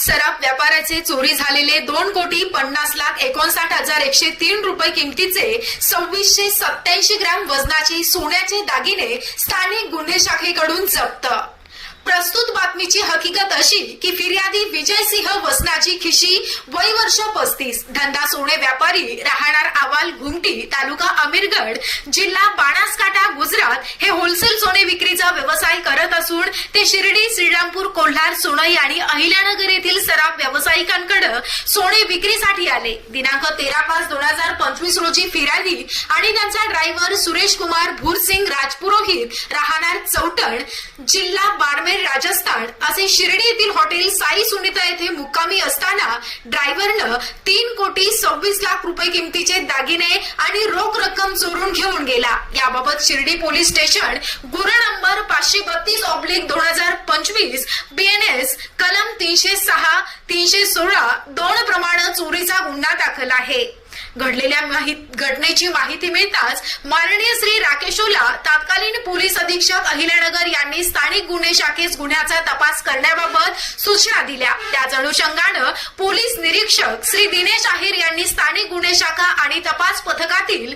सराफ व्यापाराचे चोरी झालेले 2,50,50,59,103 रुपये किमतीचे 2687 ग्रॅम वजनाचे सोन्याचे दागिने स्थानिक गुन्हे शाखेकडून जप्त। प्रस्तुत बातमीची हकीकत अशी की फिर्यादी विजयसिंह वसनाची खिशी, वय वर्ष 35, धंदा सोने व्यापारी, राहणार आवाल घुमटी, तालुका अमीरगड, जिल्हा बनासकांठा, गुजरात हे होलसेल सोने विक्रीचा व्यवसाय करत असून ते शिर्डी, श्रीरामपूर, कोल्हार, सोनई आणि अहिल्यानगर येथील सराफ व्यावसायिकांकडे सोने विक्रीसाठी आले। दिनांक 13/5/2025 रोजी फिर्यादी आणि त्यांचा ड्रायव्हर सुरेश कुमार भूरसिंग राजपुरोहित, राहणार चौटण, जिल्हा बाड़मेर, राजस्थान असे शिर्डी येथील हॉटेल साई सुनीता येथे मुक्कामी असताना ड्रायव्हरनं 3,26,00,000 रुपये किमतीचे दागिने आणि रोख रक्कम चोरून घेऊन गेला। याबाबत शिर्डी पोलीस स्टेशन गुन्हा नंबर 532/2025 BNS कलम 306, 316 2 प्रमाणे चोरीचा गुन्हा दाखल आहे। घडलेल्या घटनेची माहिती मिळताच माननीय श्री राकेशोला तत्कालीन पोलीस अधीक्षक अहिल्यानगर यांनी स्थानिक गुन्हे शाखेस गुन्ह्याचा तपास करण्याबाबत सूचना दिल्या। त्याच अनुषंगाने पोलीस निरीक्षक श्री दिनेश आहेर यांनी स्थानिक गुन्हे शाखा आणि तपास पथकातील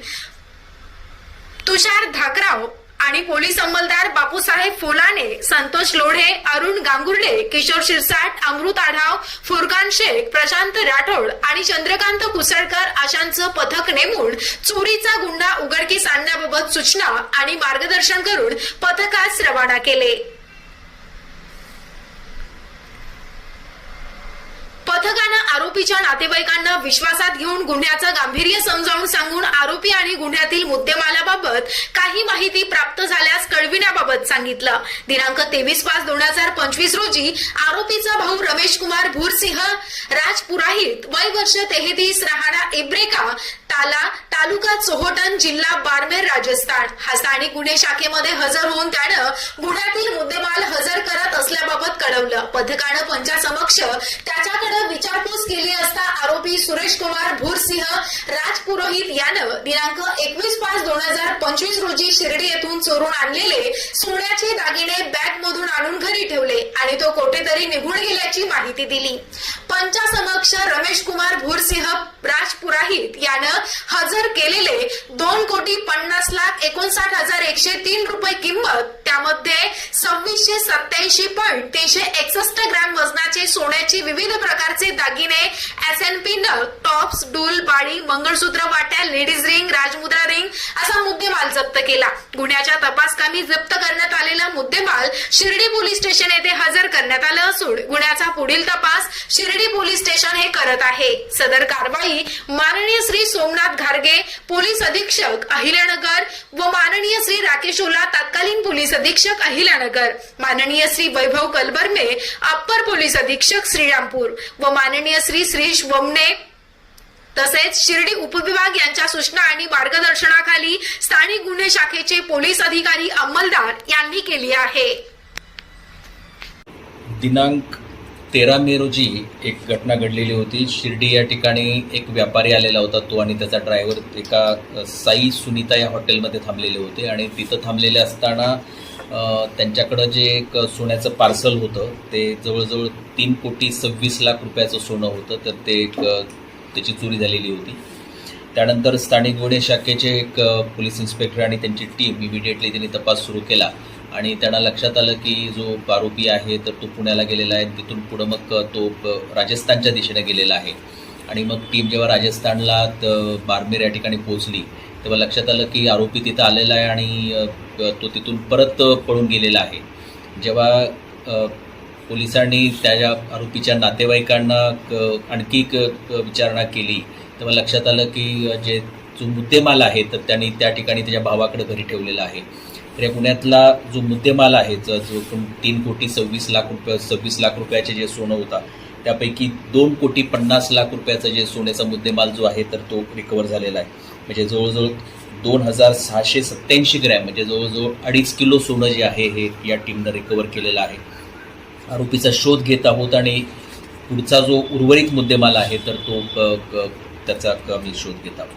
तुषार धाकराव आणि पोलीस अंमलदार बापूसाहेब फोलाने, संतोष लोढे, अरुण गांगुर्डे, किशोर शिरसाट, अमृत आढाव, फुरकान शेख, प्रशांत राठोड आणि चंद्रकांत कुसळकर अशांचं पथक नेमून चोरीचा गुन्हा उघडकीस आणण्याबाबत सूचना आणि मार्गदर्शन करून पथकास रवाना केले। पथकानं आरोपीच्या नातेवाईकांना विश्वासात घेऊन गुन्ह्याचं गांभीर्य समजावून सांगून आरोपी आणि गुन्ह्यातील मुद्देमालाबाबत काही माहिती प्राप्त झाल्यास कळविण्याबाबत सांगितलं। दिनांक 23/5/2025 रोजी आरोपीचा भाऊ रमेश कुमार भूरसिंह राजपुरोहित, वय वर्ष 33, राहणार इब्रेका, ताला, तालुका चोहोटन, जिल्हा बाड़मेर, राजस्थान हा स्थानिक गुन्हे शाखेमध्ये हजर होऊन त्यानं गुन्ह्यातील मुद्देमाल हजर करत असल्याबाबत कळवलं। पथकानं पंचासमक्ष त्याच्याकडे विचारपूस केली असता आरोपी सुरेश कुमार भूरसिंह राजपुरोहित यानं दिनांक 21/5/2025 रोजी शिर्डी येथून चोरून आणलेले सोन्याचे दागिने बॅग मधून आणून घरी ठेवले आणि तो कोठेतरी निघून गेल्याची माहिती दिली। पंचासमक्ष रमेश कुमार भूरसिंह राजपुरोहित यानं हजर केलेले 2,50,59,103 रुपये किंमत, त्यामध्ये 2687.361 ग्रॅम वजनाचे सोन्याचे विविध प्रकारचे दागिने, SNP नग, टॉप्स, डूल, बाळी, मंगळसूत्र, वाट्या, लेडीज रिंग, राजमुद्रा रिंग असा मुद्देमाल जप्त केला। गुन्ह्याच्या तपासकामी जप्त करण्यात आलेला मुद्देमाल शिर्डी पोलीस स्टेशन येथे हजर करण्यात आला असून गुन्ह्याचा पुढील तपास शिर्डी पोलीस स्टेशन हे करत आहे। सदर कारवाई माननीय श्री सोमनाथ घारगे, पोलीस अधीक्षक अहिल्यानगर व माननीय श्री राकेशोला, तत्कालीन पोलीस अधीक्षक अहिल्यानगर, माननीय श्री वैभव कलबर्मे, अप्पर पोलीस अधीक्षक श्रीरामपूर व माननीय श्री श्रीश वमने तसेच शिर्डी उपविभाग यांच्या सूचना आणि मार्गदर्शनाखाली स्थानिक गुन्हे शाखेचे पोलीस अधिकारी अंमलदार यांनी केली आहे। दिनांक 13 मे रोजी एक घटना घडलेली होती। शिर्डी या ठिकाणी एक व्यापारी आलेला होता, तो आणि त्याचा ड्रायव्हर एका साई सुनीता या हॉटेलमध्ये थांबलेले होते आणि तिथं थांबलेले असताना त्यांच्याकडं जे एक सोन्याचं पार्सल होतं ते जवळजवळ 3,26,00,000 रुपयाचं सोनं होतं, तर ते त्याची चोरी झालेली होती। त्यानंतर स्थानिक गुन्हे शाखेचे एक पोलीस इन्स्पेक्टर आणि त्यांची टीम इमिडिएटली त्यांनी तपास सुरू केला आणि त्यांना लक्षात आलं की जो आरोपी आहे तर तो पुण्याला गेलेला आहे। तिथून पुढं मग तो राजस्थानच्या दिशेने गेलेला आहे आणि मग टीम जेव्हा राजस्थानला बाड़मेर या ठिकाणी पोहोचली तेव्हा लक्षात आलं की आरोपी तिथं आलेला आहे आणि तो तिथून परत पळून गेलेला आहे। जेव्हा पोलिसांनी त्या आरोपीच्या नातेवाईकांना आणखी विचारणा केली तेव्हा लक्षात आलं की जो मुद्देमाल आहे तर त्यांनी त्या ठिकाणी त्याच्या भावाकडे घरी ठेवलेला आहे। तर या गुन्ह्यातला जो मुद्देमाल आहे जो 3,26,00,000 रुपयाचे जे सोनं होता त्यापैकी 2,50,00,000 रुपयाचं जे सोन्याचा मुद्देमाल जो आहे तर तो रिकवर झालेला आहे। म्हणजे जवळजवळ 2,687 ग्रॅम म्हणजे जवळजवळ 2.5 किलो सोनं जे आहे हे या टीमनं रिकवर केलेलं आहे। आरोपीचा शोध घेत आहोत आणि पुढचा जो उर्वरित मुद्देमाल आहे तर तो त्याचा आम्ही शोध घेत आहोत।